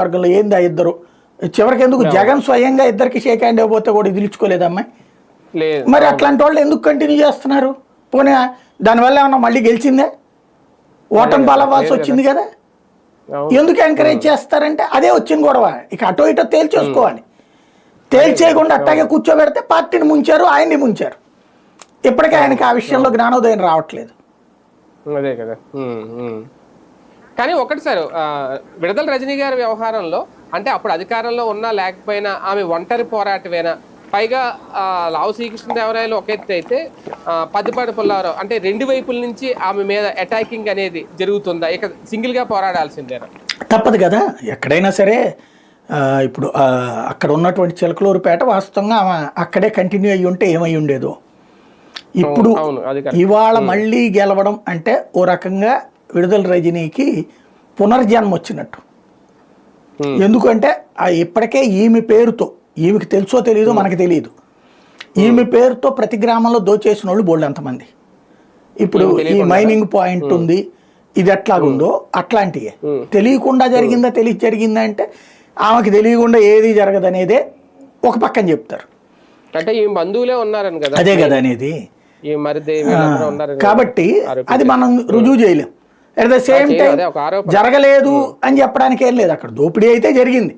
వర్గంలో ఏంది ఆ ఇద్దరు చివరికి ఎందుకు జగన్ స్వయంగా ఇద్దరికి షేక్ హ్యాండ్ ఇవ్వబోతే కూడా వదిలించుకోలేదమ్మా. మరి అట్లాంటి వాళ్ళు ఎందుకు కంటిన్యూ చేస్తున్నారు? పోనీ దానివల్ల ఏమన్నా మళ్ళీ గెలిచిందే, ఓటమి పాలవ్వాల్సి వచ్చింది కదా. ఎందుకు ఎంకరేజ్ చేస్తారంటే అదే వచ్చింది గొడవ. ఇక అటో ఇటో తేల్చేసుకోవాలి. తేల్చేయకుండా అట్టాగే కూర్చోబెడితే పార్టీని ముంచారు, ఆయన్ని ముంచారు. ఇప్పటికే ఆయనకి ఆ విషయంలో జ్ఞానోదయం రావట్లేదు. అదే కదా. కానీ ఒకటి సార్, విడుదల రజనీ గారి వ్యవహారంలో అంటే అప్పుడు అధికారంలో ఉన్నా లేకపోయినా ఆమె ఒంటరి పోరాటమేనా? పైగా లావు శ్రీకృష్ణదేవరాయలు ఒక ఎత్తు అయితే పద్దిపాటి పుల్లారావు అంటే రెండు వైపుల నుంచి ఆమె మీద అటాకింగ్ అనేది జరుగుతుందా? ఇక సింగిల్గా పోరాడాల్సిందేనా? తప్పదు కదా. ఎక్కడైనా సరే ఇప్పుడు అక్కడ ఉన్నటువంటి చిలకలూరుపేట వాస్తవంగా ఆమె అక్కడే కంటిన్యూ అయ్యి ఉంటే ఏమై ఉండేదో. ఇప్పుడు ఇవాళ మళ్ళీ గెలవడం అంటే ఓ రకంగా విడుదల రజనీకి పునర్జన్మ వచ్చినట్టు. ఎందుకంటే ఇప్పటికే ఈమె పేరుతో, ఈమెకి తెలుసో తెలియదో మనకు తెలియదు, ఈమె పేరుతో ప్రతి గ్రామంలో దోచేసిన వాళ్ళు బోల్డ్ అంతమంది. ఇప్పుడు ఈ మైనింగ్ పాయింట్ ఉంది, ఇది ఎట్లాగుందో అట్లాంటివే. తెలియకుండా జరిగిందా జరిగిందా అంటే ఆమెకి తెలియకుండా ఏది జరగదనేదే ఒక పక్కన చెప్తారు. అంటే ఈ బంధువులే ఉన్నారని కదా, అదే కదా అనేది. కాబట్టి అది మనం రుజువు చేయలేం. అట్ ద సేమ్ టైం జరగలేదు అని చెప్పడానికి ఏం లేదు. అక్కడ దోపిడీ అయితే జరిగింది.